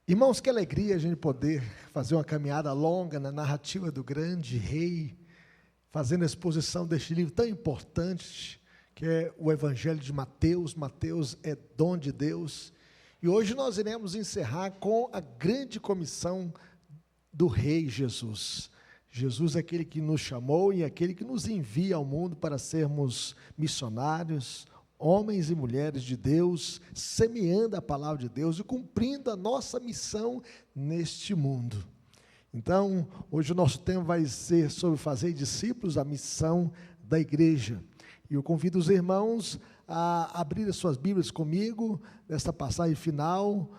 Irmãos, que alegria a gente poder fazer uma caminhada longa na narrativa do grande rei, fazendo a exposição deste livro tão importante, que é o Evangelho de Mateus. Mateus é dom de Deus. E hoje nós iremos encerrar com a grande comissão do rei Jesus. Jesus é aquele que nos chamou e aquele que nos envia ao mundo para sermos missionários, homens e mulheres de Deus, semeando a palavra de Deus e cumprindo a nossa missão neste mundo. Então, hoje o nosso tema vai ser sobre fazer discípulos, a missão da igreja. E eu convido os irmãos a abrir as suas Bíblias comigo, nesta passagem final,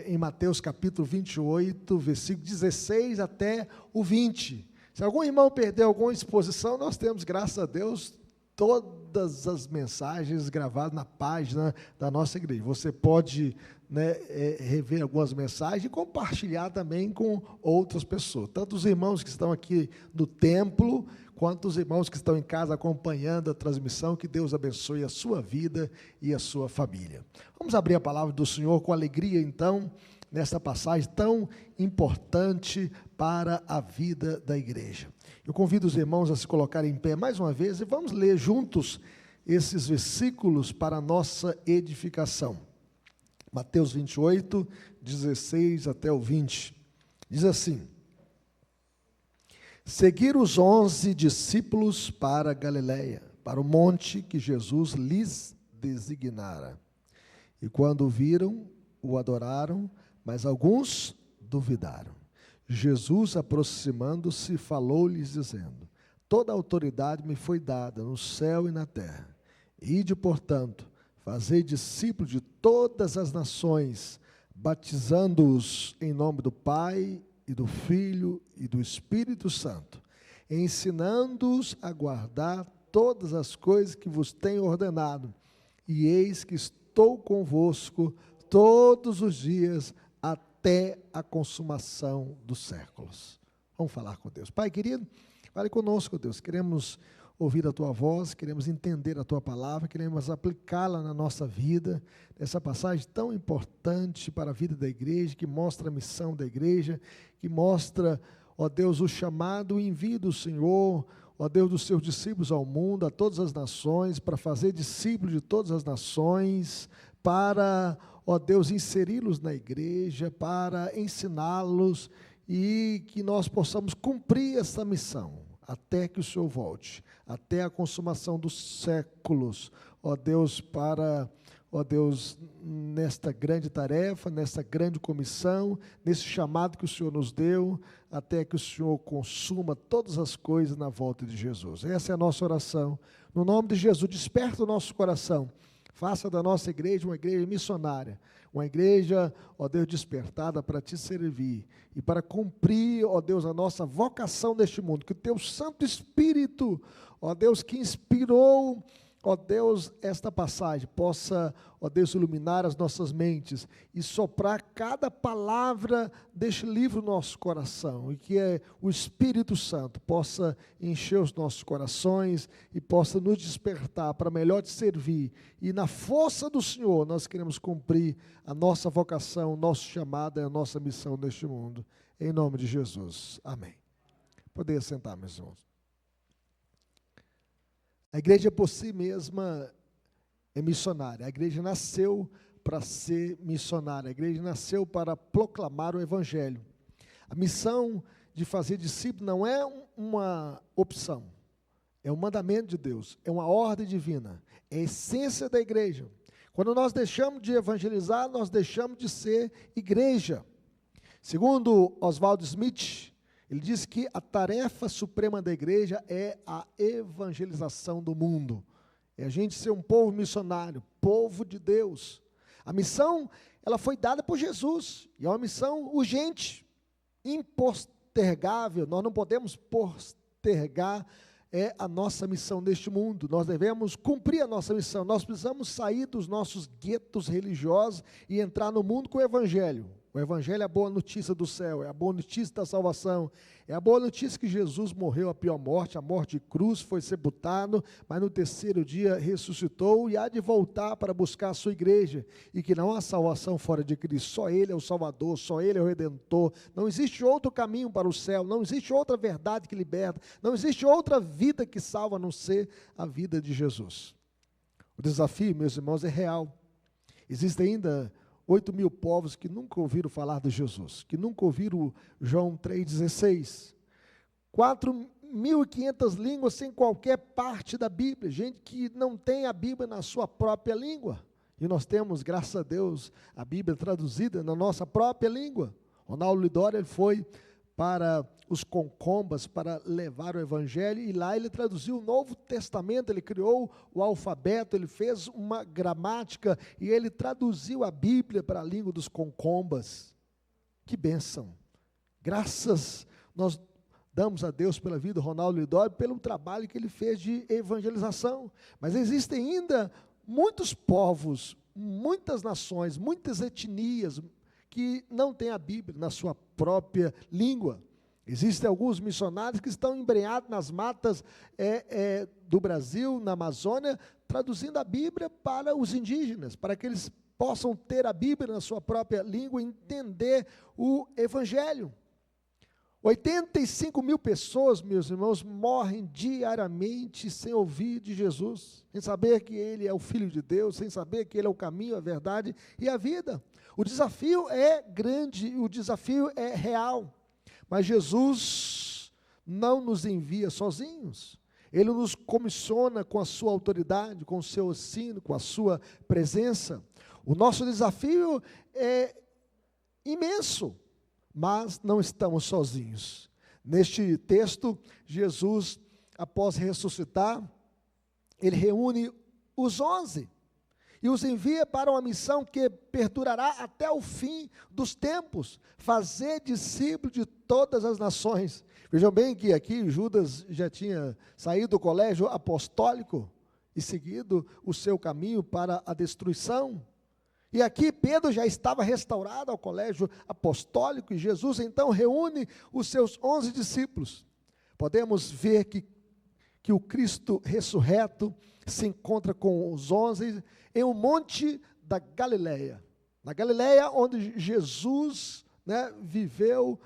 em Mateus capítulo 28, versículo 16 até o 20. Se algum irmão perdeu alguma exposição, nós temos, graças a Deus, todas as mensagens gravadas na página da nossa igreja. Você pode rever algumas mensagens e compartilhar também com outras pessoas. Tanto os irmãos que estão aqui no templo, quanto os irmãos que estão em casa acompanhando a transmissão. Que Deus abençoe a sua vida e a sua família. Vamos abrir a palavra do Senhor com alegria, então, nessa passagem tão importante para a vida da igreja. Eu convido os irmãos a se colocarem em pé mais uma vez e vamos ler juntos esses versículos para a nossa edificação. Mateus 28, 16 até o 20. Diz assim: Seguiram os 11 discípulos para a Galiléia, para o monte que Jesus lhes designara. E quando o viram, o adoraram, mas alguns duvidaram. Jesus, aproximando-se, falou-lhes, dizendo: Toda a autoridade me foi dada no céu e na terra. Ide, portanto, fazei discípulos de todas as nações, batizando-os em nome do Pai, e do Filho, e do Espírito Santo, ensinando-os a guardar todas as coisas que vos tenho ordenado. E eis que estou convosco todos os dias, até a consumação dos séculos. Vamos falar com Deus. Pai querido, fale conosco, Deus. Queremos ouvir a Tua voz, queremos entender a Tua palavra, queremos aplicá-la na nossa vida, nessa passagem tão importante para a vida da igreja, que mostra a missão da igreja, que mostra, ó Deus, o chamado e envio do Senhor, ó Deus, dos seus discípulos ao mundo, a todas as nações, para fazer discípulos de todas as nações, para, ó Deus, inseri-los na igreja, para ensiná-los e que nós possamos cumprir essa missão, até que o Senhor volte, até a consumação dos séculos, ó Deus, ó Deus, nesta grande tarefa, nesta grande comissão, nesse chamado que o Senhor nos deu, até que o Senhor consuma todas as coisas na volta de Jesus. Essa é a nossa oração. No nome de Jesus, desperta o nosso coração. Faça da nossa igreja uma igreja missionária, uma igreja, ó Deus, despertada para te servir e para cumprir, ó Deus, a nossa vocação neste mundo. Que o Teu Santo Espírito, ó Deus, que inspirou, ó Deus, esta passagem, possa, ó Deus, iluminar as nossas mentes e soprar cada palavra deste livro no nosso coração, e que o Espírito Santo possa encher os nossos corações e possa nos despertar para melhor te servir, e na força do Senhor nós queremos cumprir a nossa vocação, o nosso chamado e a nossa missão neste mundo, em nome de Jesus, amém. Poder sentar, meus irmãos. A igreja por si mesma é missionária. A igreja nasceu para ser missionária. A igreja nasceu para proclamar o Evangelho. A missão de fazer discípulo não é uma opção, é um mandamento de Deus, é uma ordem divina, é a essência da igreja. Quando nós deixamos de evangelizar, nós deixamos de ser igreja. Segundo Oswald Smith, ele diz que a tarefa suprema da igreja é a evangelização do mundo. É a gente ser um povo missionário, povo de Deus. A missão, ela foi dada por Jesus, e é uma missão urgente, impostergável. Nós não podemos postergar a nossa missão neste mundo. Nós devemos cumprir a nossa missão. Nós precisamos sair dos nossos guetos religiosos e entrar no mundo com o Evangelho. O Evangelho é a boa notícia do céu, é a boa notícia da salvação, é a boa notícia que Jesus morreu a pior morte, a morte de cruz, foi sepultado, mas no terceiro dia ressuscitou e há de voltar para buscar a sua igreja, e que não há salvação fora de Cristo, só Ele é o Salvador, só Ele é o Redentor, não existe outro caminho para o céu, não existe outra verdade que liberta, não existe outra vida que salva a não ser a vida de Jesus. O desafio, meus irmãos, é real. Existem ainda 8.000 povos que nunca ouviram falar de Jesus, que nunca ouviram João 3,16. 4.500 línguas sem qualquer parte da Bíblia, gente que não tem a Bíblia na sua própria língua. E nós temos, graças a Deus, a Bíblia traduzida na nossa própria língua. Ronaldo Lidório, ele foi para os Concombas para levar o Evangelho, e lá ele traduziu o Novo Testamento, ele criou o alfabeto, ele fez uma gramática, e ele traduziu a Bíblia para a língua dos Concombas. Que bênção! Graças nós damos a Deus pela vida do Ronaldo Lidório, pelo trabalho que ele fez de evangelização. Mas existem ainda muitos povos, muitas nações, muitas etnias, que não tem a Bíblia na sua própria língua. Existem alguns missionários que estão embrenhados nas matas do Brasil, na Amazônia, traduzindo a Bíblia para os indígenas, para que eles possam ter a Bíblia na sua própria língua e entender o Evangelho. 85.000 pessoas, meus irmãos, morrem diariamente sem ouvir de Jesus, sem saber que Ele é o Filho de Deus, sem saber que Ele é o caminho, a verdade e a vida. O desafio é grande, o desafio é real, mas Jesus não nos envia sozinhos. Ele nos comissiona com a sua autoridade, com o seu ensino, com a sua presença. O nosso desafio é imenso, mas não estamos sozinhos. Neste texto, Jesus, após ressuscitar, ele reúne os 11 e os envia para uma missão que perdurará até o fim dos tempos, fazer discípulo de todas as nações. Vejam bem que aqui Judas já tinha saído do colégio apostólico e seguido o seu caminho para a destruição. E aqui Pedro já estava restaurado ao colégio apostólico, e Jesus então reúne os seus 11 discípulos. Podemos ver que o Cristo ressurreto se encontra com os 11 em um monte da Galileia. Na Galileia, onde Jesus viveu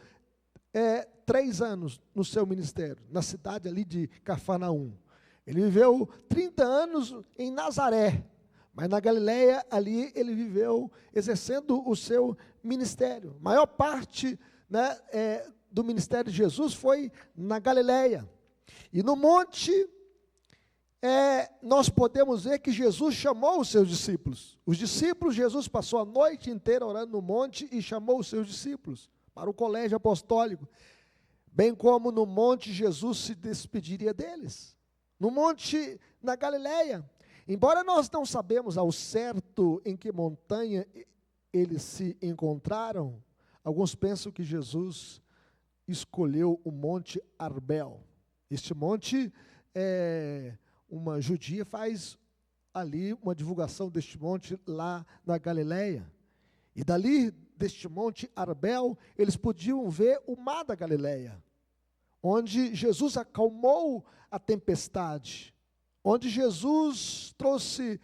3 anos no seu ministério, na cidade ali de Cafarnaum. Ele viveu 30 anos em Nazaré, mas na Galileia, ali ele viveu exercendo o seu ministério. A maior parte do ministério de Jesus foi na Galileia. E no monte, nós podemos ver que Jesus chamou os seus discípulos. Os discípulos, Jesus passou a noite inteira orando no monte e chamou os seus discípulos para o colégio apostólico. Bem como no monte, Jesus se despediria deles. No monte, na Galileia. Embora nós não sabemos ao certo em que montanha eles se encontraram, alguns pensam que Jesus escolheu o Monte Arbel. Este monte, uma judia faz ali uma divulgação deste monte lá na Galileia. E dali, deste Monte Arbel, eles podiam ver o mar da Galileia, onde Jesus acalmou a tempestade, onde Jesus trouxe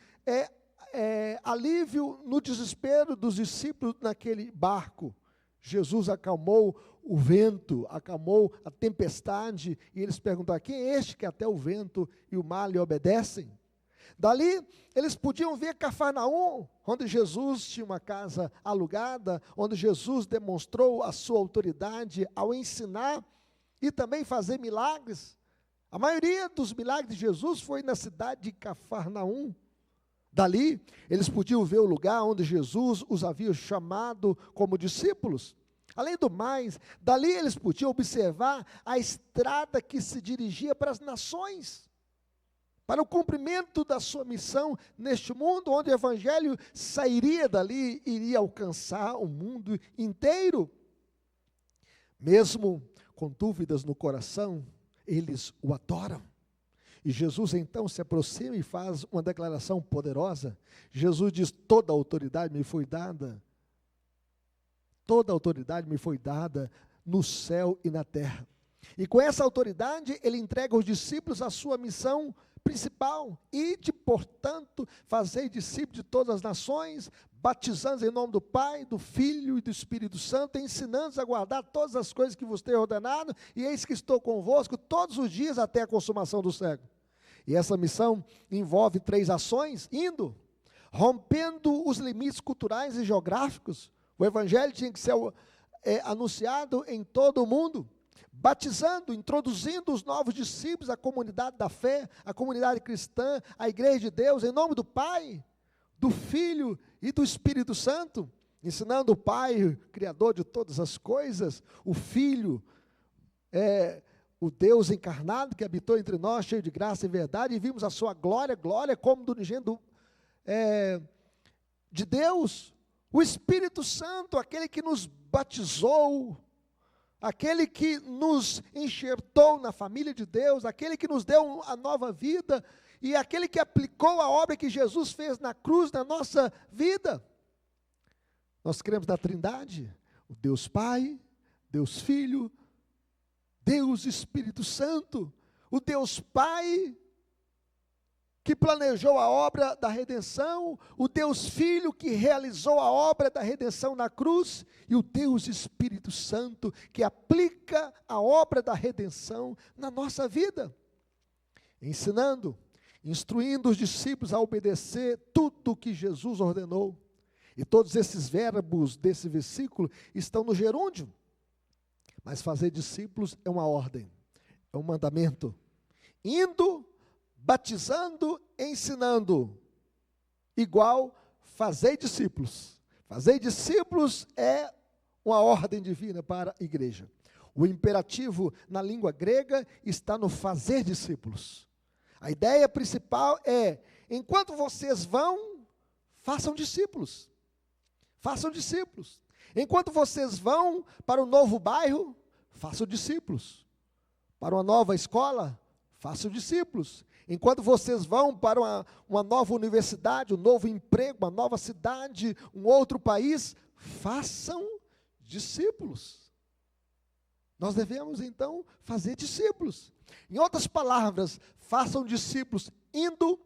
alívio no desespero dos discípulos naquele barco. Jesus acalmou o vento, acalmou a tempestade, e eles perguntaram: quem é este que até o vento e o mar lhe obedecem? Dali, eles podiam ver Cafarnaum, onde Jesus tinha uma casa alugada, onde Jesus demonstrou a sua autoridade ao ensinar e também fazer milagres. A maioria dos milagres de Jesus foi na cidade de Cafarnaum. Dali, eles podiam ver o lugar onde Jesus os havia chamado como discípulos. Além do mais, dali eles podiam observar a estrada que se dirigia para as nações, para o cumprimento da sua missão neste mundo, onde o Evangelho sairia dali e iria alcançar o mundo inteiro. Mesmo com dúvidas no coração, eles o adoram. E Jesus então se aproxima e faz uma declaração poderosa. Jesus diz: toda a autoridade me foi dada Toda autoridade me foi dada no céu e na terra. E com essa autoridade, ele entrega aos discípulos a sua missão principal. Ide, portanto, fazei discípulos de todas as nações, batizando em nome do Pai, do Filho e do Espírito Santo, ensinando-os a guardar todas as coisas que vos tenho ordenado, e eis que estou convosco todos os dias até a consumação do século. E essa missão envolve 3 ações: indo, rompendo os limites culturais e geográficos. O evangelho tinha que ser anunciado em todo o mundo. Batizando, introduzindo os novos discípulos à comunidade da fé, à comunidade cristã, à igreja de Deus, em nome do Pai, do Filho e do Espírito Santo, ensinando o Pai, Criador de todas as coisas, o Filho, o Deus encarnado que habitou entre nós, cheio de graça e verdade, e vimos a sua glória como do unigênito de Deus, o Espírito Santo, aquele que nos batizou, aquele que nos enxertou na família de Deus, aquele que nos deu a nova vida, e aquele que aplicou a obra que Jesus fez na cruz na nossa vida. Nós cremos na Trindade, o Deus Pai, Deus Filho, Deus Espírito Santo, o Deus Pai que planejou a obra da redenção, o Deus Filho que realizou a obra da redenção na cruz, e o Deus Espírito Santo que aplica a obra da redenção na nossa vida, ensinando, instruindo os discípulos a obedecer tudo o que Jesus ordenou. E todos esses verbos desse versículo estão no gerúndio. Mas fazer discípulos é uma ordem, é um mandamento. Indo, batizando, ensinando. Igual, fazei discípulos. Fazer discípulos é uma ordem divina para a igreja. O imperativo na língua grega está no fazer discípulos. A ideia principal é, enquanto vocês vão, façam discípulos. Façam discípulos. Enquanto vocês vão para um novo bairro, façam discípulos. Para uma nova escola, façam discípulos. Enquanto vocês vão para uma nova universidade, um novo emprego, uma nova cidade, um outro país, façam discípulos. Nós devemos, então, fazer discípulos. Em outras palavras, façam discípulos indo,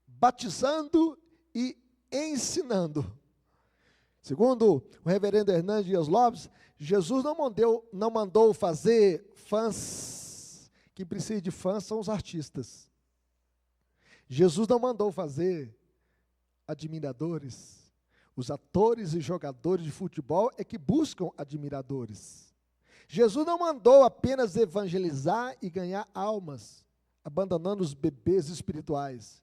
batizando e ensinando. Segundo o reverendo Hernandes Dias Lopes, Jesus não mandou fazer fãs. Quem precisa de fãs são os artistas. Jesus não mandou fazer admiradores. Os atores e jogadores de futebol é que buscam admiradores. Jesus não mandou apenas evangelizar e ganhar almas, abandonando os bebês espirituais.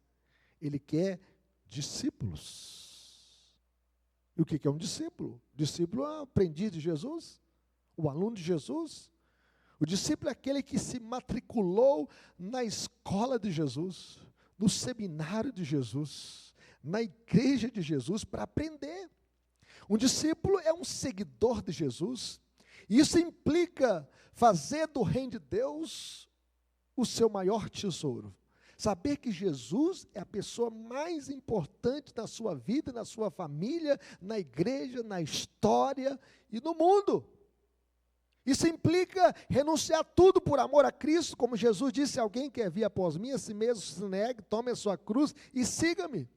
Ele quer discípulos. E o que é um discípulo? O discípulo é o aprendiz de Jesus, o aluno de Jesus. O discípulo é aquele que se matriculou na escola de Jesus, no seminário de Jesus, na igreja de Jesus para aprender. Um discípulo é um seguidor de Jesus. Isso implica fazer do reino de Deus o seu maior tesouro. Saber que Jesus é a pessoa mais importante na sua vida, na sua família, na igreja, na história e no mundo. Isso implica renunciar tudo por amor a Cristo, como Jesus disse: se alguém quer vir após mim, a si mesmo se negue, tome a sua cruz e siga-me.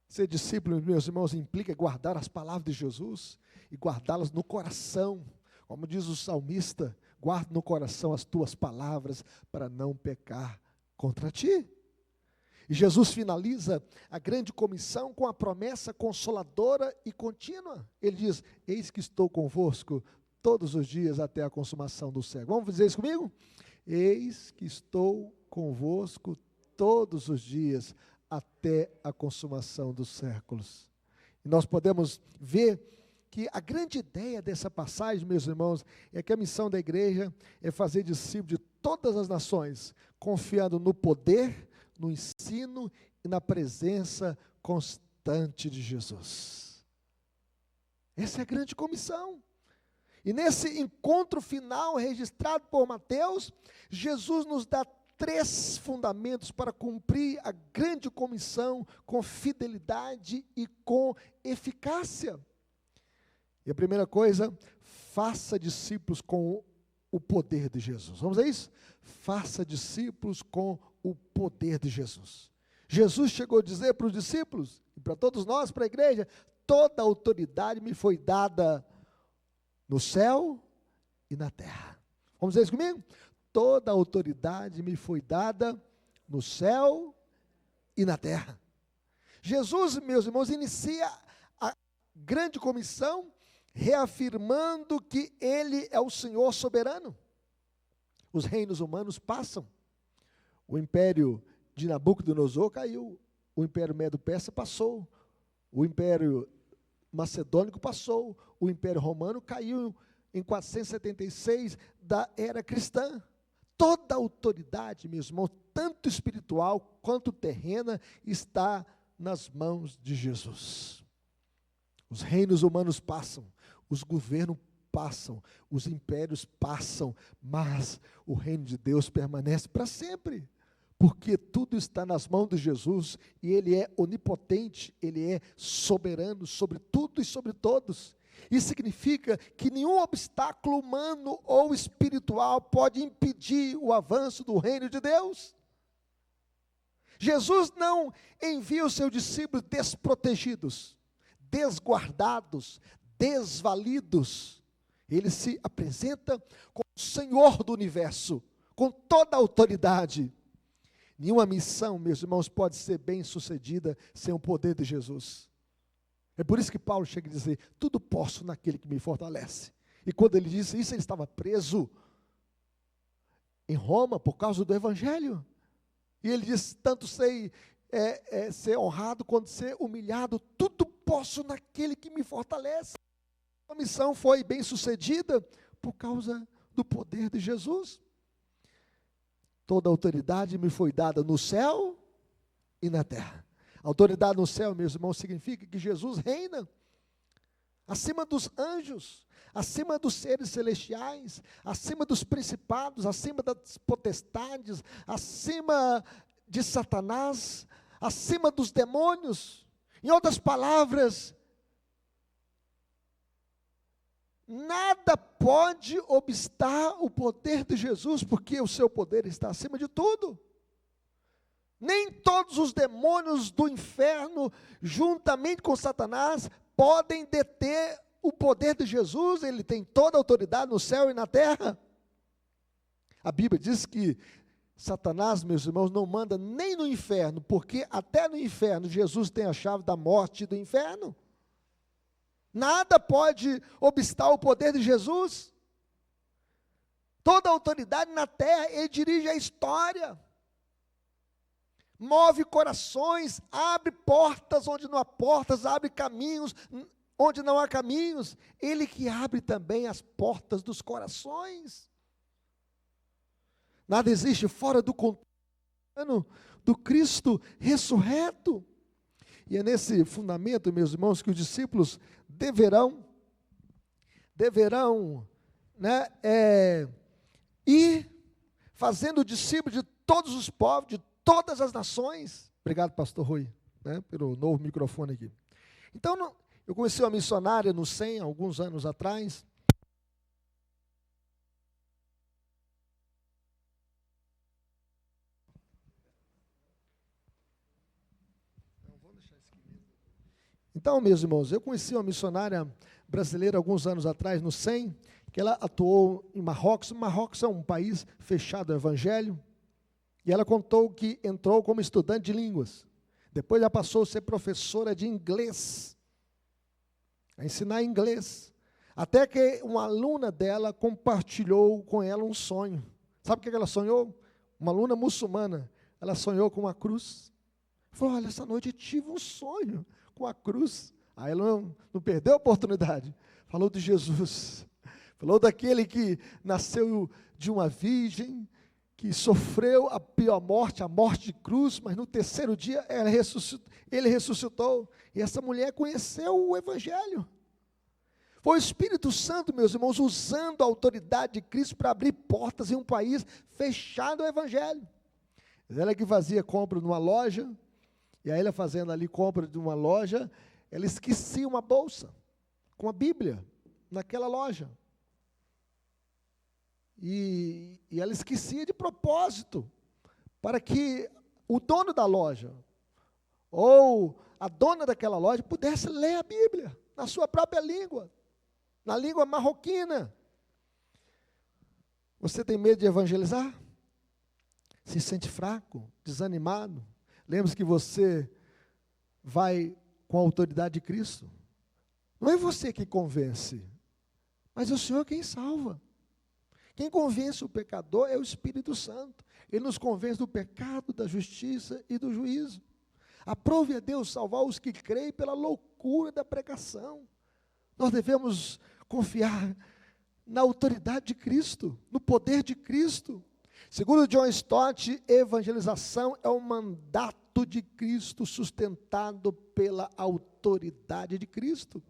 Ser discípulo, meus irmãos, implica guardar as palavras de Jesus e guardá-las no coração. Como diz o salmista, guarda no coração as tuas palavras para não pecar contra ti. E Jesus finaliza a grande comissão com a promessa consoladora e contínua. Ele diz: eis que estou convosco todos os dias até a consumação do século. Vamos dizer isso comigo? Eis que estou convosco todos os dias até a consumação dos séculos. E nós podemos ver que a grande ideia dessa passagem, meus irmãos, é que a missão da igreja é fazer discípulos de todas as nações, confiando no poder, no ensino e na presença constante de Jesus. Essa é a grande comissão. E nesse encontro final registrado por Mateus, Jesus nos dá 3 fundamentos para cumprir a grande comissão com fidelidade e com eficácia. E a primeira coisa, faça discípulos com o poder de Jesus. Vamos a isso? Faça discípulos com o poder de Jesus. Jesus chegou a dizer para os discípulos, e para todos nós, para a igreja, toda a autoridade me foi dada no céu e na terra. Vamos dizer isso comigo? Toda a autoridade me foi dada no céu e na terra. Jesus, meus irmãos, inicia a grande comissão reafirmando que Ele é o Senhor soberano. Os reinos humanos passam. O império de Nabucodonosor caiu, o império Medo-Persa passou, o império macedônico passou, o império romano caiu em 476 da era cristã. Toda a autoridade, meus irmãos, tanto espiritual quanto terrena, está nas mãos de Jesus. Os reinos humanos passam, os governos passam, os impérios passam, mas o reino de Deus permanece para sempre, porque tudo está nas mãos de Jesus, e Ele é onipotente, Ele é soberano sobre tudo e sobre todos. Isso significa que nenhum obstáculo humano ou espiritual pode impedir o avanço do reino de Deus. Jesus não envia os seus discípulos desprotegidos, desguardados, desvalidos. Ele se apresenta como o Senhor do universo, com toda a autoridade. Nenhuma missão, meus irmãos, pode ser bem sucedida sem o poder de Jesus. É por isso que Paulo chega a dizer, tudo posso naquele que me fortalece. E quando ele disse isso, ele estava preso em Roma por causa do Evangelho. E ele disse, tanto sei ser honrado quanto ser humilhado, tudo posso naquele que me fortalece. A missão foi bem sucedida por causa do poder de Jesus. Toda a autoridade me foi dada no céu e na terra. Autoridade no céu, meus irmãos, significa que Jesus reina acima dos anjos, acima dos seres celestiais, acima dos principados, acima das potestades, acima de Satanás, acima dos demônios. Em outras palavras, nada pode obstar o poder de Jesus, porque o seu poder está acima de tudo. Nem todos os demônios do inferno, juntamente com Satanás, podem deter o poder de Jesus. Ele tem toda a autoridade no céu e na terra. A Bíblia diz que Satanás, meus irmãos, não manda nem no inferno, porque até no inferno Jesus tem a chave da morte e do inferno. Nada pode obstar o poder de Jesus. Toda a autoridade na terra, Ele dirige a história. Move corações, abre portas onde não há portas, abre caminhos onde não há caminhos. Ele que abre também as portas dos corações. Nada existe fora do controle do Cristo ressurreto. E é nesse fundamento, meus irmãos, que os discípulos deverão ir fazendo discípulos de todos os povos, de todas as nações. Obrigado, pastor Rui, pelo novo microfone aqui. Então, eu conheci uma missionária no SEM, alguns anos atrás. Então, meus irmãos, eu conheci uma missionária brasileira alguns anos atrás no SEM, que ela atuou em Marrocos. Marrocos é um país fechado ao evangelho. E ela contou que entrou como estudante de línguas. Depois ela passou a ser professora de inglês, a ensinar inglês. Até que uma aluna dela compartilhou com ela um sonho. Sabe o que ela sonhou? Uma aluna muçulmana. Ela sonhou com uma cruz. Falou, olha, essa noite eu tive um sonho com a cruz. Aí ela não perdeu a oportunidade. Falou de Jesus. Falou daquele que nasceu de uma virgem, que sofreu a pior morte, a morte de cruz, mas no terceiro dia ele ressuscitou. E essa mulher conheceu o Evangelho. Foi o Espírito Santo, meus irmãos, usando a autoridade de Cristo para abrir portas em um país fechado ao Evangelho. Ela que fazia compra numa loja, e aí ela fazendo ali compra de uma loja, ela esquecia uma bolsa com a Bíblia. naquela loja. E ela esquecia de propósito, para que o dono da loja, ou a dona daquela loja, pudesse ler a Bíblia, na sua própria língua, na língua marroquina. Você tem medo de evangelizar? Se sente fraco, desanimado? Lembre-se que você vai com a autoridade de Cristo. Não é você que convence, mas é o Senhor quem salva. Quem convence o pecador é o Espírito Santo. Ele nos convence do pecado, da justiça e do juízo. Aprove a Deus salvar os que creem pela loucura da pregação. Nós devemos confiar na autoridade de Cristo, no poder de Cristo. Segundo John Stott, evangelização é um mandato de Cristo sustentado pela autoridade de Cristo.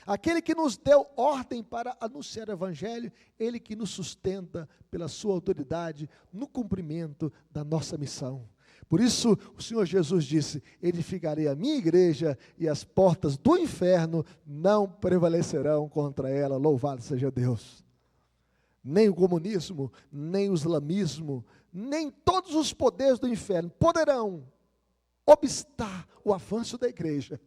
Aquele que nos deu ordem para anunciar o Evangelho, Ele que nos sustenta pela sua autoridade no cumprimento da nossa missão. Por isso, o Senhor Jesus disse: edificarei a minha igreja e as portas do inferno não prevalecerão contra ela. Louvado seja Deus. Nem o comunismo, nem o islamismo, nem todos os poderes do inferno poderão obstar o avanço da igreja,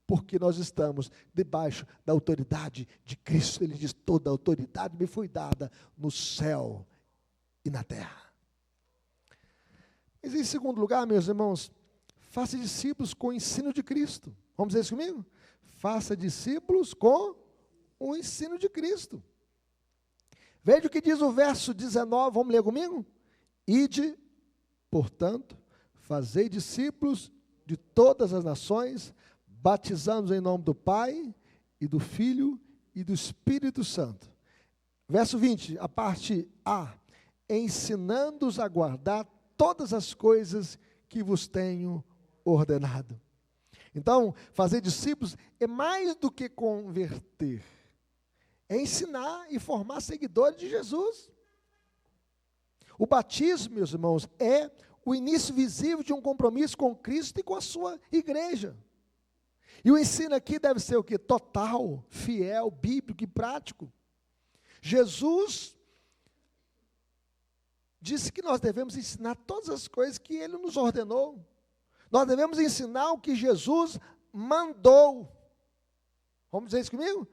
porque nós estamos debaixo da autoridade de Cristo. Ele diz: toda a autoridade me foi dada no céu e na terra. Mas em segundo lugar, meus irmãos, faça discípulos com o ensino de Cristo. Vamos dizer isso comigo? Faça discípulos com o ensino de Cristo. Veja o que diz o verso 19, vamos ler comigo? Ide, portanto, fazei discípulos de todas as nações, batizando-os em nome do Pai, e do Filho, e do Espírito Santo. Verso 20, a parte A, ensinando-os a guardar todas as coisas que vos tenho ordenado. Então, fazer discípulos é mais do que converter, é ensinar e formar seguidores de Jesus. O batismo, meus irmãos, é o início visível de um compromisso com Cristo e com a sua igreja. E o ensino aqui deve ser o quê? Total, fiel, bíblico e prático. Jesus disse que nós devemos ensinar todas as coisas que Ele nos ordenou. Nós devemos ensinar o que Jesus mandou. Vamos dizer isso comigo?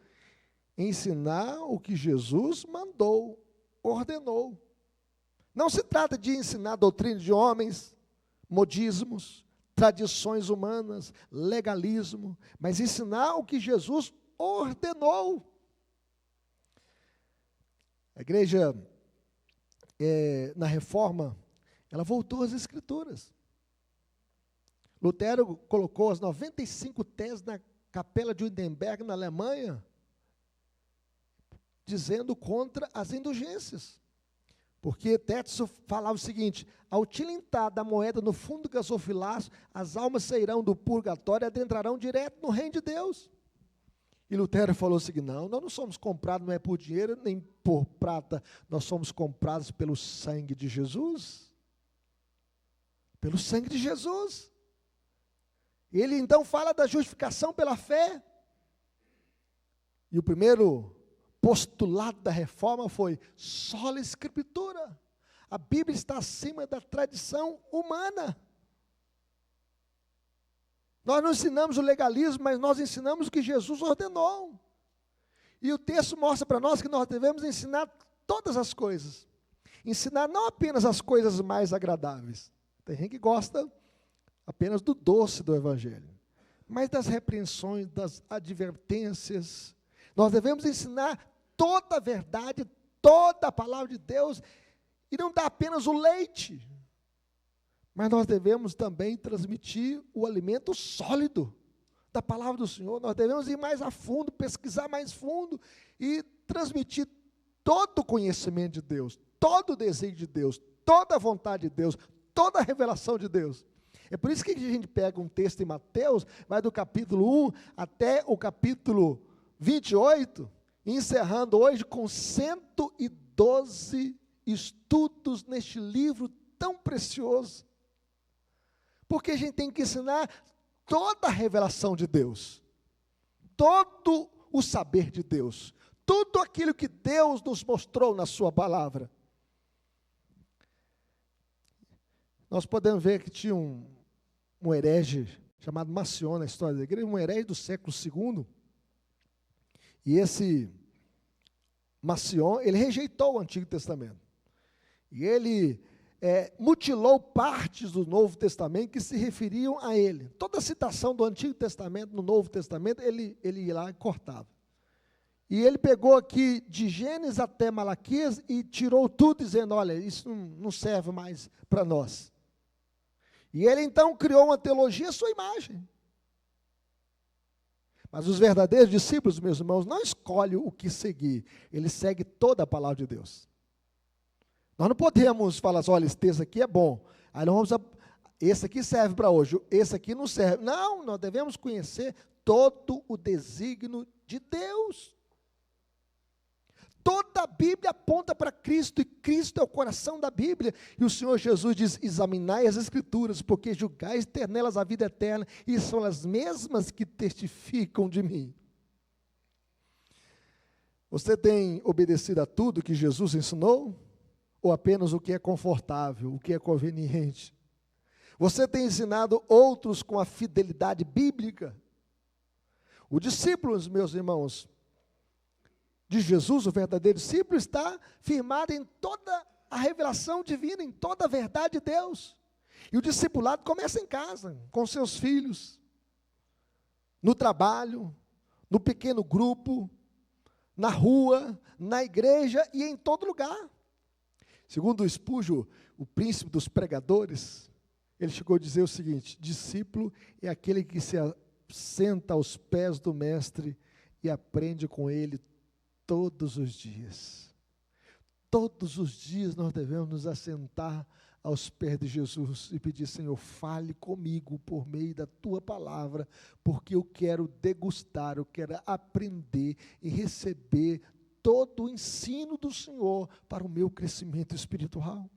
Ensinar o que Jesus mandou, ordenou. Não se trata de ensinar doutrina de homens, modismos, tradições humanas, legalismo, mas ensinar o que Jesus ordenou. A igreja, na Reforma, ela voltou às Escrituras. Lutero colocou as 95 teses na Capela de Wittenberg, na Alemanha, dizendo contra as indulgências. Porque Tétio falava o seguinte: ao tilintar da moeda no fundo do gasofilaço, as almas sairão do purgatório e adentrarão direto no reino de Deus. E Lutero falou o seguinte: não, nós não somos comprados, não é por dinheiro, nem por prata, nós somos comprados pelo sangue de Jesus. Pelo sangue de Jesus. Ele então fala da justificação pela fé. E o primeiro postulado da reforma foi sola escritura. A Bíblia está acima da tradição humana. Nós não ensinamos o legalismo, mas nós ensinamos o que Jesus ordenou. E o texto mostra para nós que nós devemos ensinar todas as coisas. Ensinar não apenas as coisas mais agradáveis. Tem gente que gosta apenas do doce do Evangelho, mas das repreensões, das advertências. Nós devemos ensinar toda a verdade, toda a palavra de Deus, e não dar apenas o leite, mas nós devemos também transmitir o alimento sólido da palavra do Senhor. Nós devemos ir mais a fundo, pesquisar mais fundo e transmitir todo o conhecimento de Deus, todo o desejo de Deus, toda a vontade de Deus, toda a revelação de Deus. É por isso que a gente pega um texto em Mateus, vai do capítulo 1 até o capítulo 28, encerrando hoje com 112 estudos neste livro tão precioso. Porque a gente tem que ensinar toda a revelação de Deus, todo o saber de Deus, tudo aquilo que Deus nos mostrou na sua palavra. Nós podemos ver que tinha um herege chamado Marcion na história da igreja, um herege do século II, e esse Marcion, ele rejeitou o Antigo Testamento, e ele mutilou partes do Novo Testamento que se referiam a ele. Toda citação do Antigo Testamento no Novo Testamento, ele ia lá e cortava. E ele pegou aqui de Gênesis até Malaquias e tirou tudo, dizendo, olha, isso não serve mais para nós. E ele então criou uma teologia à sua imagem. Mas os verdadeiros discípulos, meus irmãos, não escolhem o que seguir, eles seguem toda a palavra de Deus. Nós não podemos falar assim, olha, esse texto aqui é bom, aí nós vamos, esse aqui serve para hoje, esse aqui não serve. Não, nós devemos conhecer todo o desígnio de Deus. Toda a Bíblia aponta para Cristo, e Cristo é o coração da Bíblia. E o Senhor Jesus diz, examinai as Escrituras, porque julgais ter nelas a vida eterna, e são as mesmas que testificam de mim. Você tem obedecido a tudo que Jesus ensinou? Ou apenas o que é confortável, o que é conveniente? Você tem ensinado outros com a fidelidade bíblica? O discípulo, meus irmãos, de Jesus, o verdadeiro discípulo, está firmado em toda a revelação divina, em toda a verdade de Deus. E o discipulado começa em casa, com seus filhos, no trabalho, no pequeno grupo, na rua, na igreja e em todo lugar. Segundo o Spurgeon, o príncipe dos pregadores, ele chegou a dizer o seguinte: discípulo é aquele que se senta aos pés do mestre e aprende com ele todos os dias. Todos os dias nós devemos nos assentar aos pés de Jesus e pedir, Senhor, fale comigo por meio da tua palavra, porque eu quero degustar, eu quero aprender e receber todo o ensino do Senhor para o meu crescimento espiritual.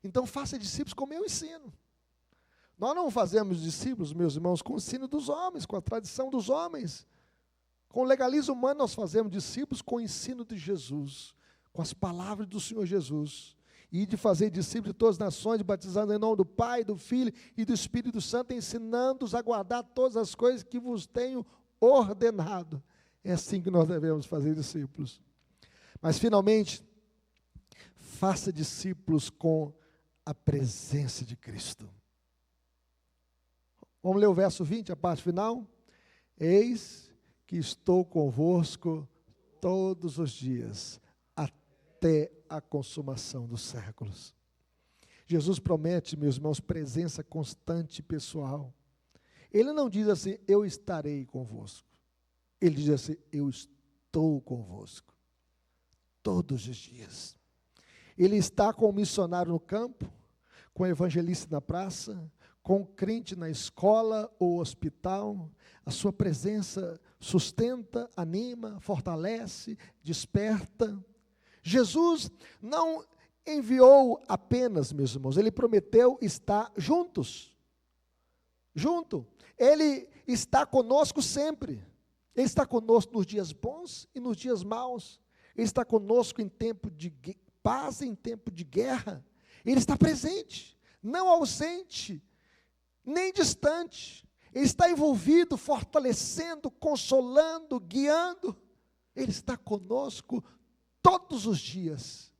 Então faça discípulos como eu ensino. Nós não fazemos discípulos, meus irmãos, com o ensino dos homens, com a tradição dos homens. Com o legalismo humano nós fazemos discípulos com o ensino de Jesus, com as palavras do Senhor Jesus. E de fazer discípulos de todas as nações, batizando em nome do Pai, do Filho e do Espírito Santo, ensinando-os a guardar todas as coisas que vos tenho ordenado. É assim que nós devemos fazer discípulos. Mas, finalmente, faça discípulos com a presença de Cristo. Vamos ler o verso 20, a parte final? Eis que estou convosco todos os dias, até a consumação dos séculos. Jesus promete, meus irmãos, presença constante e pessoal. Ele não diz assim, eu estarei convosco. Ele diz assim, eu estou convosco, todos os dias. Ele está com o missionário no campo, com o evangelista na praça, com o crente na escola ou hospital. A sua presença sustenta, anima, fortalece, desperta. Jesus não enviou apenas, meus irmãos, ele prometeu estar juntos. Junto. Ele está conosco sempre. Ele está conosco nos dias bons e nos dias maus. Ele está conosco em tempo de paz e em tempo de guerra. Ele está presente, não ausente, nem distante. Ele está envolvido, fortalecendo, consolando, guiando. Ele está conosco todos os dias.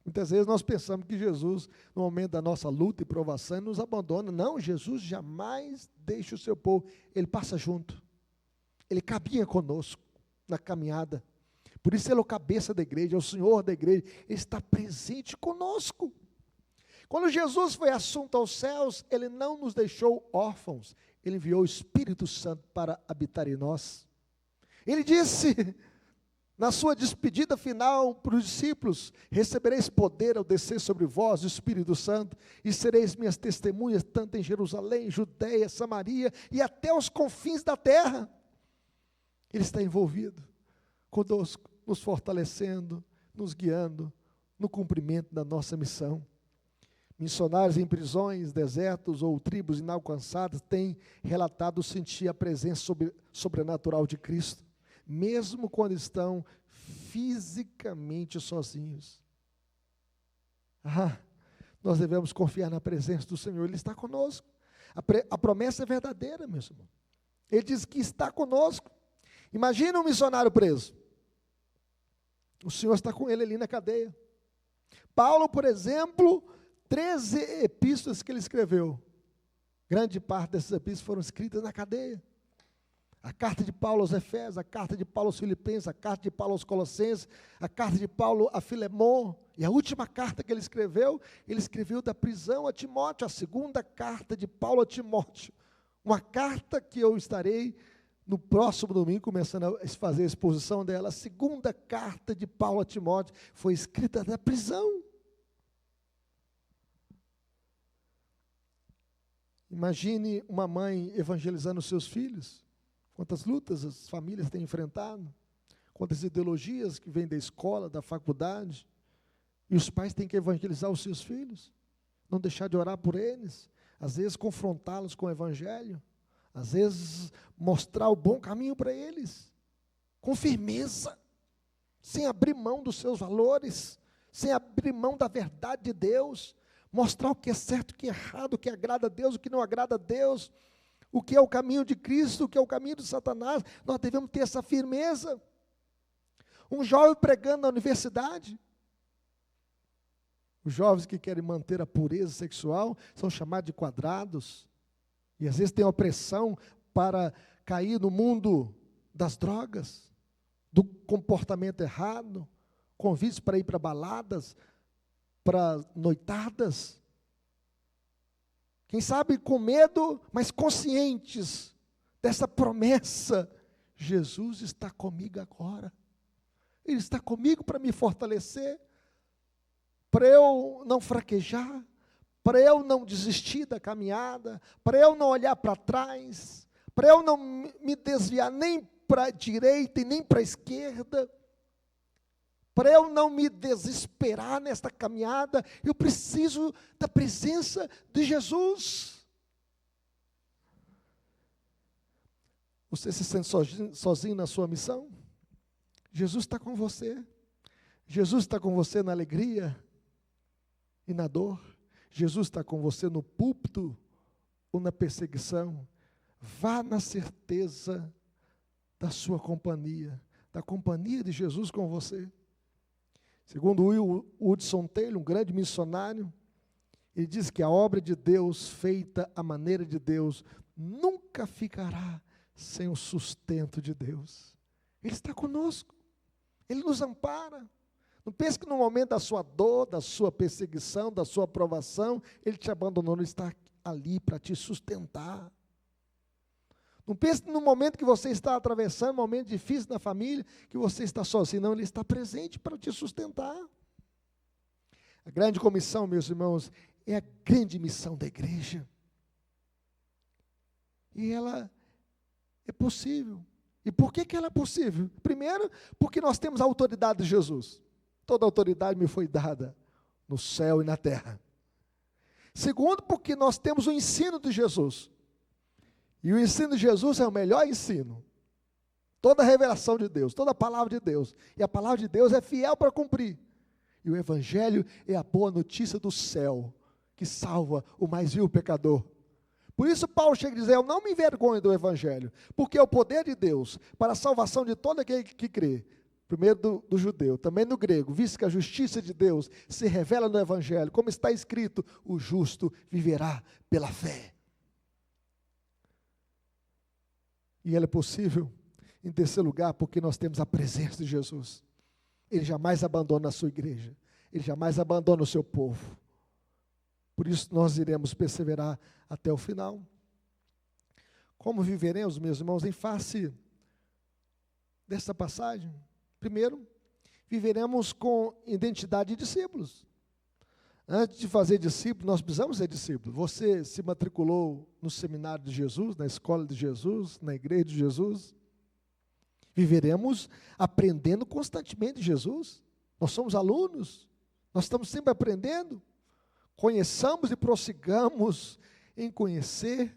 Muitas vezes nós pensamos que Jesus, no momento da nossa luta e provação, nos abandona. Não, Jesus jamais deixa o seu povo. Ele passa junto. Ele caminha conosco na caminhada. Por isso ele é o cabeça da igreja, é o Senhor da igreja. Ele está presente conosco. Quando Jesus foi assunto aos céus, ele não nos deixou órfãos. Ele enviou o Espírito Santo para habitar em nós. Ele disse, na sua despedida final para os discípulos, recebereis poder ao descer sobre vós o Espírito Santo, e sereis minhas testemunhas, tanto em Jerusalém, Judeia, Samaria, e até os confins da terra. Ele está envolvido conosco, nos fortalecendo, nos guiando, no cumprimento da nossa missão. Missionários em prisões, desertos ou tribos inalcançadas têm relatado sentir a presença sobrenatural de Cristo. mesmo quando estão fisicamente sozinhos. Nós devemos confiar na presença do Senhor, Ele está conosco. A promessa é verdadeira, meu irmão. Ele diz que está conosco. Imagina um missionário preso. O Senhor está com ele ali na cadeia. Paulo, por exemplo, 13 epístolas que ele escreveu. Grande parte dessas epístolas foram escritas na cadeia. A carta de Paulo aos Efésios, a carta de Paulo aos Filipenses, a carta de Paulo aos Colossenses, a carta de Paulo a Filemon, e a última carta que ele escreveu da prisão a Timóteo, a segunda carta de Paulo a Timóteo, uma carta que eu estarei no próximo domingo começando a fazer a exposição dela. A segunda carta de Paulo a Timóteo foi escrita da prisão. Imagine uma mãe evangelizando os seus filhos. Quantas lutas as famílias têm enfrentado, quantas ideologias que vêm da escola, da faculdade, e os pais têm que evangelizar os seus filhos, não deixar de orar por eles, às vezes confrontá-los com o evangelho, às vezes mostrar o bom caminho para eles, com firmeza, sem abrir mão dos seus valores, sem abrir mão da verdade de Deus, mostrar o que é certo, o que é errado, o que agrada a Deus, o que não agrada a Deus, o que é o caminho de Cristo, o que é o caminho de Satanás. Nós devemos ter essa firmeza. Um jovem pregando na universidade, os jovens que querem manter a pureza sexual são chamados de quadrados, e às vezes tem opressão para cair no mundo das drogas, do comportamento errado, convites para ir para baladas, para noitadas. Quem sabe com medo, mas conscientes dessa promessa. Jesus está comigo agora. Ele está comigo para me fortalecer, para eu não fraquejar, para eu não desistir da caminhada, para eu não olhar para trás, para eu não me desviar nem para a direita e nem para a esquerda, para eu não me desesperar nesta caminhada. Eu preciso da presença de Jesus. Você se sente sozinho na sua missão? Jesus está com você. Jesus está com você na alegria e na dor. Jesus está com você no púlpito ou na perseguição. Vá na certeza da sua companhia, da companhia de Jesus com você. Segundo Hudson Taylor, um grande missionário, ele diz que a obra de Deus, feita à maneira de Deus, nunca ficará sem o sustento de Deus. Ele está conosco, Ele nos ampara. Não pense que no momento da sua dor, da sua perseguição, da sua provação, Ele te abandonou, Ele está ali para te sustentar. Não pense no momento que você está atravessando, um momento difícil na família, que você está sozinho. Não, Ele está presente para te sustentar. A grande comissão, meus irmãos, é a grande missão da igreja. E ela é possível. E por que ela é possível? Primeiro, porque nós temos a autoridade de Jesus. Toda autoridade me foi dada no céu e na terra. Segundo, porque nós temos o ensino de Jesus. E o ensino de Jesus é o melhor ensino. Toda a revelação de Deus, toda a palavra de Deus. E a palavra de Deus é fiel para cumprir. E o Evangelho é a boa notícia do céu, que salva o mais vil pecador. Por isso Paulo chega a dizer: eu não me envergonho do Evangelho, porque é o poder de Deus para a salvação de todo aquele que crê. Primeiro do judeu, também no grego, visto que a justiça de Deus se revela no Evangelho, como está escrito: o justo viverá pela fé. E ela é possível, em terceiro lugar, porque nós temos a presença de Jesus. Ele jamais abandona a sua igreja, Ele jamais abandona o seu povo. Por isso nós iremos perseverar até o final. Como viveremos, meus irmãos, em face dessa passagem? Primeiro, viveremos com identidade de discípulos. Antes de fazer discípulo, nós precisamos ser discípulos. Você se matriculou no seminário de Jesus, na escola de Jesus, na igreja de Jesus. Viveremos aprendendo constantemente de Jesus. Nós somos alunos, nós estamos sempre aprendendo. Conheçamos e prossigamos em conhecer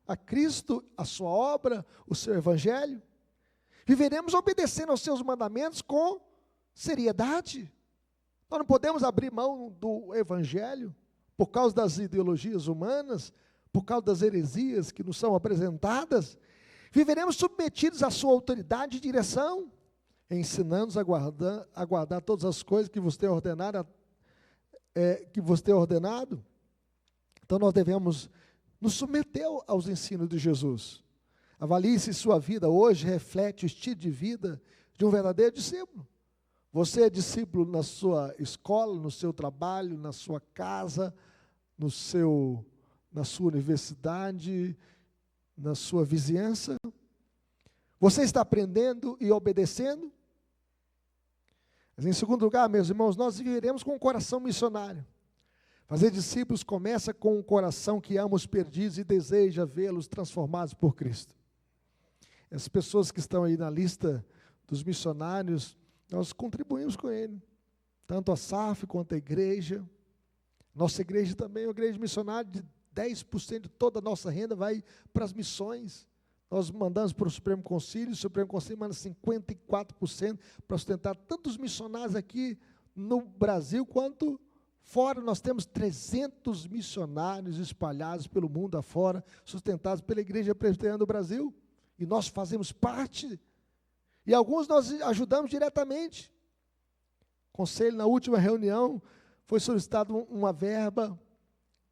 a Cristo, a sua obra, o seu Evangelho. Viveremos obedecendo aos seus mandamentos com seriedade. Nós não podemos abrir mão do Evangelho por causa das ideologias humanas, por causa das heresias que nos são apresentadas. Viveremos submetidos à sua autoridade e direção, ensinando-nos a guardar todas as coisas que vos tem ordenado, Então nós devemos nos submeter aos ensinos de Jesus. Avalie se sua vida hoje reflete o estilo de vida de um verdadeiro discípulo. Você é discípulo na sua escola, no seu trabalho, na sua casa, na sua universidade, na sua vizinhança? Você está aprendendo e obedecendo? Mas em segundo lugar, meus irmãos, nós viveremos com um coração missionário. Fazer discípulos começa com um coração que ama os perdidos e deseja vê-los transformados por Cristo. As pessoas que estão aí na lista dos missionários, nós contribuímos com ele, tanto a SAF quanto a igreja. Nossa igreja também é uma igreja missionária, de 10% de toda a nossa renda vai para as missões. Nós mandamos para o Supremo Conselho, o Supremo Conselho manda 54% para sustentar tantos missionários aqui no Brasil quanto fora. Nós temos 300 missionários espalhados pelo mundo afora, sustentados pela Igreja Presbiteriana do Brasil, e nós fazemos parte. E alguns nós ajudamos diretamente. Conselho, na última reunião, foi solicitado uma verba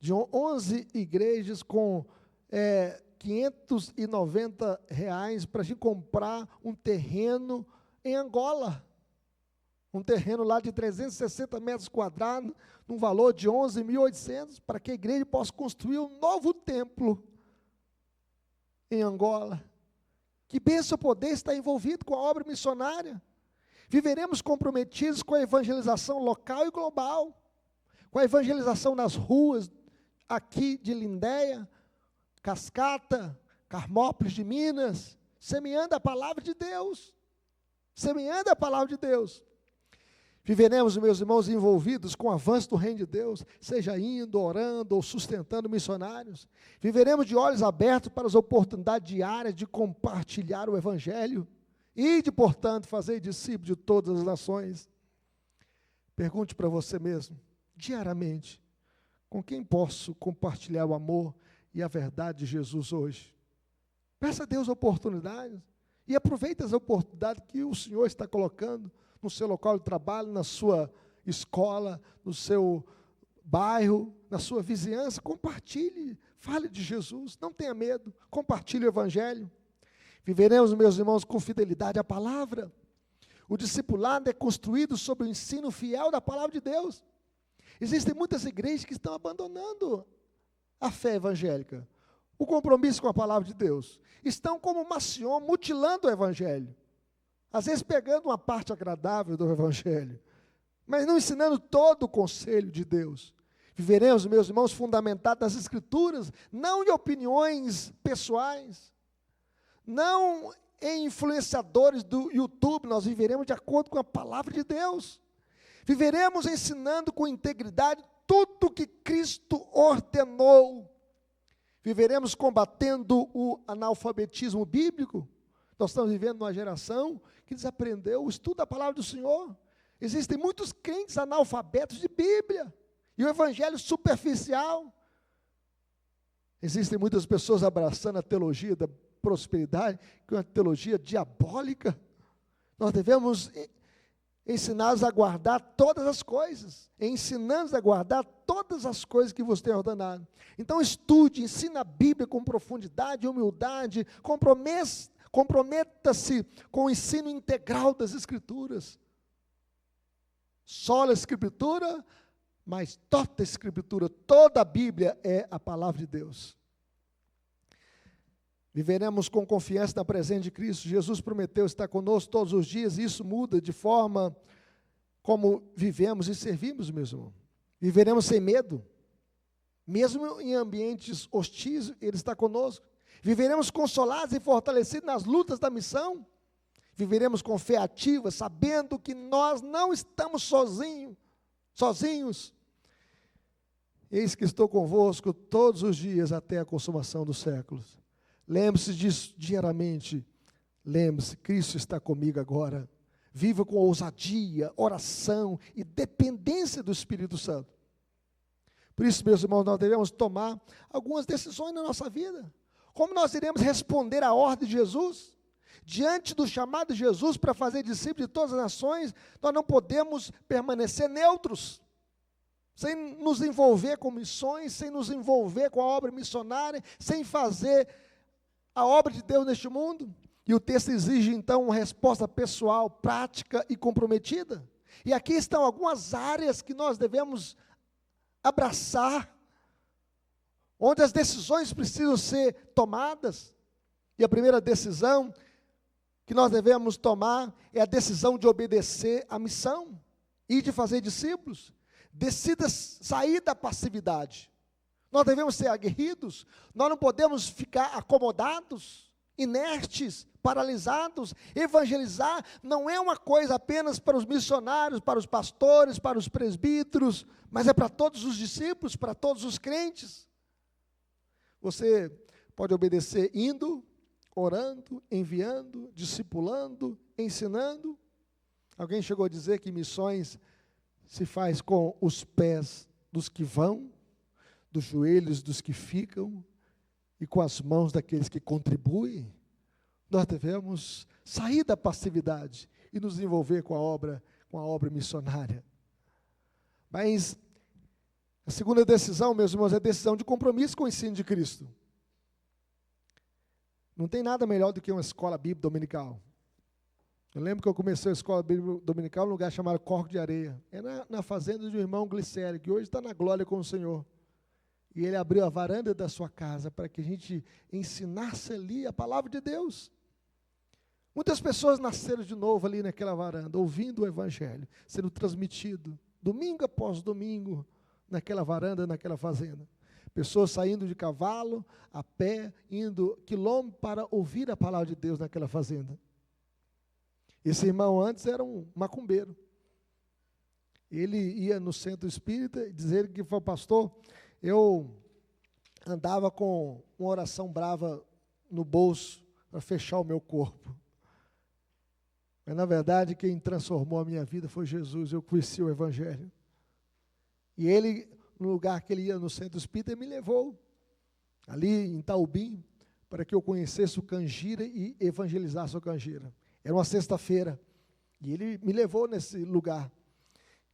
de 11 igrejas com R$590 para a gente comprar um terreno em Angola. Um terreno lá de 360 metros quadrados, num valor de 11.800, para que a igreja possa construir um novo templo em Angola. Que bênção poder estar envolvido com a obra missionária. Viveremos comprometidos com a evangelização local e global, com a evangelização nas ruas aqui de Lindéia, Cascata, Carmópolis de Minas, semeando a palavra de Deus. Semeando a palavra de Deus. Viveremos, meus irmãos, envolvidos com o avanço do reino de Deus, seja indo, orando ou sustentando missionários. Viveremos de olhos abertos para as oportunidades diárias de compartilhar o Evangelho e de, portanto, fazer discípulos de todas as nações. Pergunte para você mesmo, diariamente, com quem posso compartilhar o amor e a verdade de Jesus hoje? Peça a Deus oportunidades e aproveite as oportunidades que o Senhor está colocando no seu local de trabalho, na sua escola, no seu bairro, na sua vizinhança. Compartilhe, fale de Jesus, não tenha medo, compartilhe o Evangelho. Viveremos, meus irmãos, com fidelidade à palavra. O discipulado é construído sobre o ensino fiel da palavra de Deus. Existem muitas igrejas que estão abandonando a fé evangélica, o compromisso com a palavra de Deus. Estão como Macion, mutilando o Evangelho. Às vezes pegando uma parte agradável do Evangelho, mas não ensinando todo o conselho de Deus. Viveremos, meus irmãos, fundamentados nas Escrituras, não em opiniões pessoais, não em influenciadores do YouTube. Nós viveremos de acordo com a palavra de Deus. Viveremos ensinando com integridade tudo que Cristo ordenou. Viveremos combatendo o analfabetismo bíblico. Nós estamos vivendo numa geração que desaprendeu o estudo da palavra do Senhor. Existem muitos crentes analfabetos de Bíblia, e o evangelho superficial. Existem muitas pessoas abraçando a teologia da prosperidade, que é uma teologia diabólica. Nós devemos ensiná-los a guardar todas as coisas, ensinando-os a guardar todas as coisas que vos tem ordenado. Então estude, ensine a Bíblia com profundidade, humildade, comprometa-se com o ensino integral das Escrituras. Sola a Escritura, mas toda a Escritura, toda a Bíblia é a palavra de Deus. Viveremos com confiança na presença de Cristo. Jesus prometeu estar conosco todos os dias, e isso muda de forma como vivemos e servimos, meu irmão. Viveremos sem medo, mesmo em ambientes hostis, Ele está conosco. Viveremos consolados e fortalecidos nas lutas da missão. Viveremos com fé ativa, sabendo que nós não estamos sozinhos. Eis que estou convosco todos os dias até a consumação dos séculos. Lembre-se disso diariamente. lembre-se, Cristo está comigo agora. Viva com ousadia, oração e dependência do Espírito Santo. Por isso, meus irmãos, nós devemos tomar algumas decisões na nossa vida. Como nós iremos responder à ordem de Jesus? Diante do chamado de Jesus para fazer discípulos de todas as nações, nós não podemos permanecer neutros, sem nos envolver com missões, sem nos envolver com a obra missionária, sem fazer a obra de Deus neste mundo. E o texto exige, então, uma resposta pessoal, prática e comprometida. E aqui estão algumas áreas que nós devemos abraçar, onde as decisões precisam ser tomadas. E a primeira decisão que nós devemos tomar é a decisão de obedecer à missão e de fazer discípulos. Decida sair da passividade. Nós devemos ser aguerridos, nós não podemos ficar acomodados, inertes, paralisados. Evangelizar não é uma coisa apenas para os missionários, para os pastores, para os presbíteros, mas é para todos os discípulos, para todos os crentes. Você pode obedecer indo, orando, enviando, discipulando, ensinando. Alguém chegou a dizer que missões se faz com os pés dos que vão, dos joelhos dos que ficam e com as mãos daqueles que contribuem. Nós devemos sair da passividade e nos envolver com a obra missionária. Mas a segunda decisão, meus irmãos, é a decisão de compromisso com o ensino de Cristo. Não tem nada melhor do que uma escola bíblica dominical. Eu lembro que eu comecei a escola bíblica dominical num lugar chamado Corco de Areia. Era na fazenda de um irmão Glicério, que hoje está na glória com o Senhor. E ele abriu a varanda da sua casa para que a gente ensinasse ali a palavra de Deus. Muitas pessoas nasceram de novo ali naquela varanda, ouvindo o Evangelho, sendo transmitido, domingo após domingo, naquela varanda, naquela fazenda. Pessoas saindo de cavalo, a pé, indo quilômetros para ouvir a palavra de Deus naquela fazenda. Esse irmão antes era um macumbeiro. Ele ia no centro espírita e dizer que foi pastor, eu andava com uma oração brava no bolso para fechar o meu corpo. Mas, na verdade, quem transformou a minha vida foi Jesus. Eu conheci o Evangelho. E ele, no lugar que ele ia no centro espírita, ele me levou ali em Taubim para que eu conhecesse o Canjira e evangelizasse o Canjira. Era uma sexta-feira. E ele me levou nesse lugar.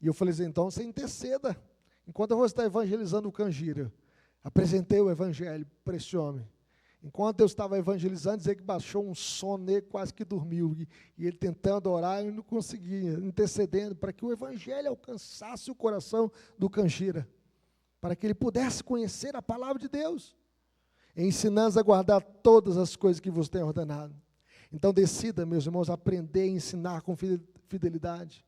E eu falei assim, então você interceda. Enquanto eu vou estar evangelizando o Canjira, apresentei o Evangelho para esse homem. Enquanto eu estava evangelizando, dizer que baixou um sono nele, quase que dormiu. E ele tentando orar, ele não conseguia, intercedendo para que o Evangelho alcançasse o coração do Canjira, para que ele pudesse conhecer a palavra de Deus, ensinando-os a guardar todas as coisas que vos tenho ordenado. Então decida, meus irmãos, aprender e ensinar com fidelidade.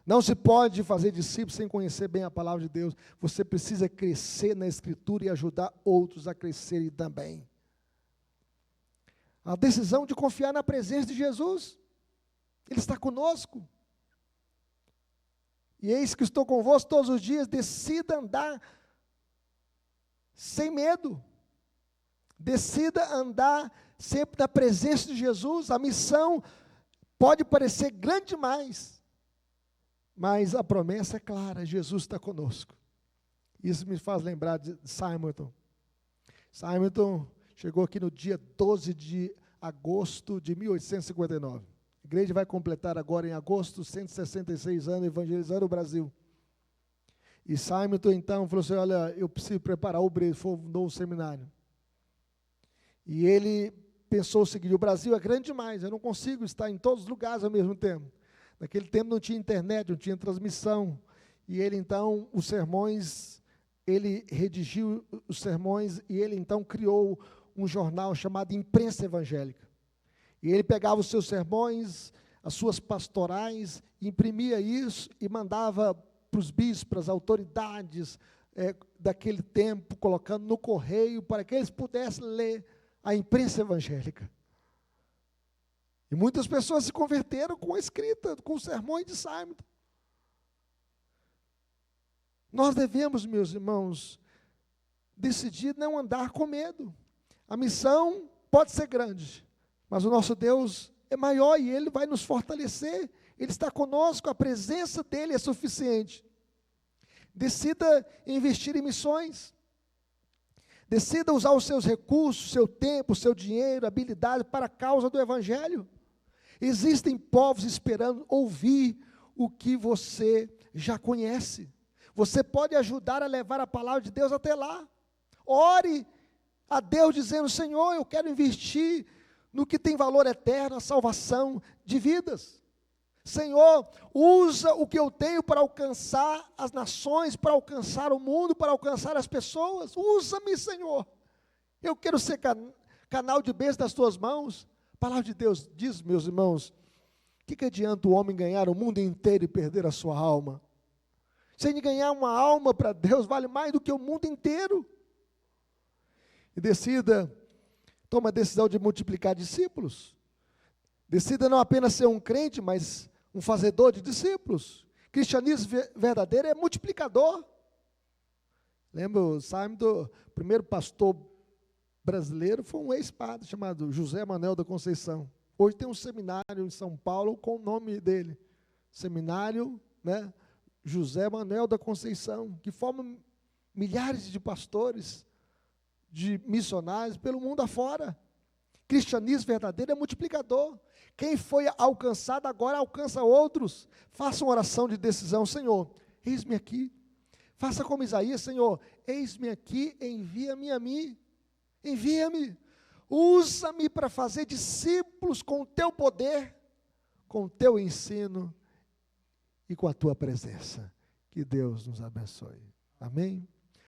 Não se pode fazer discípulo sem conhecer bem a palavra de Deus. Você precisa crescer na Escritura e ajudar outros a crescerem também. A decisão de confiar na presença de Jesus. Ele está conosco. E eis que estou convosco todos os dias. Decida andar sem medo. Decida andar sempre na presença de Jesus. A missão pode parecer grande demais, mas a promessa é clara, Jesus está conosco. Isso me faz lembrar de Simonton. Simonton chegou aqui no dia 12 de agosto de 1859. A igreja vai completar agora em agosto 166 anos evangelizando o Brasil. E Simonton então falou assim, olha, eu preciso preparar o novo seminário. E ele pensou o seguinte, o Brasil é grande demais, eu não consigo estar em todos os lugares ao mesmo tempo. Naquele tempo não tinha internet, não tinha transmissão. E ele então, os sermões, ele redigiu os sermões e ele então criou um jornal chamado Imprensa Evangélica. E ele pegava os seus sermões, as suas pastorais, imprimia isso e mandava para os bispos, para as autoridades daquele tempo, colocando no correio para que eles pudessem ler a imprensa evangélica. E muitas pessoas se converteram com a escrita, com os sermões de Simonton. Nós devemos, meus irmãos, decidir não andar com medo. A missão pode ser grande, mas o nosso Deus é maior e Ele vai nos fortalecer. Ele está conosco, a presença dEle é suficiente. Decida investir em missões. Decida usar os seus recursos, seu tempo, seu dinheiro, habilidade para a causa do Evangelho. Existem povos esperando ouvir o que você já conhece. Você pode ajudar a levar a palavra de Deus até lá. Ore a Deus dizendo: Senhor, eu quero investir no que tem valor eterno, a salvação de vidas. Senhor, usa o que eu tenho para alcançar as nações, para alcançar o mundo, para alcançar as pessoas. Usa-me, Senhor. Eu quero ser canal de bênção das tuas mãos. A palavra de Deus diz, meus irmãos, que adianta o homem ganhar o mundo inteiro e perder a sua alma? Se ele ganhar uma alma para Deus, vale mais do que o mundo inteiro. E toma a decisão de multiplicar discípulos. Decida não apenas ser um crente, mas um fazedor de discípulos. Cristianismo verdadeiro é multiplicador. Lembra o Simon, do primeiro pastor brasileiro, foi um ex-padre chamado José Manuel da Conceição. Hoje tem um seminário em São Paulo com o nome dele. Seminário, José Manuel da Conceição, que forma milhares de pastores, de missionários pelo mundo afora. Cristianismo verdadeiro é multiplicador. Quem foi alcançado agora alcança outros. Faça uma oração de decisão: Senhor, eis-me aqui. Faça como Isaías: Senhor, eis-me aqui, envia-me a mim. Envia-me. Usa-me para fazer discípulos com o teu poder, com o teu ensino e com a tua presença. Que Deus nos abençoe. Amém?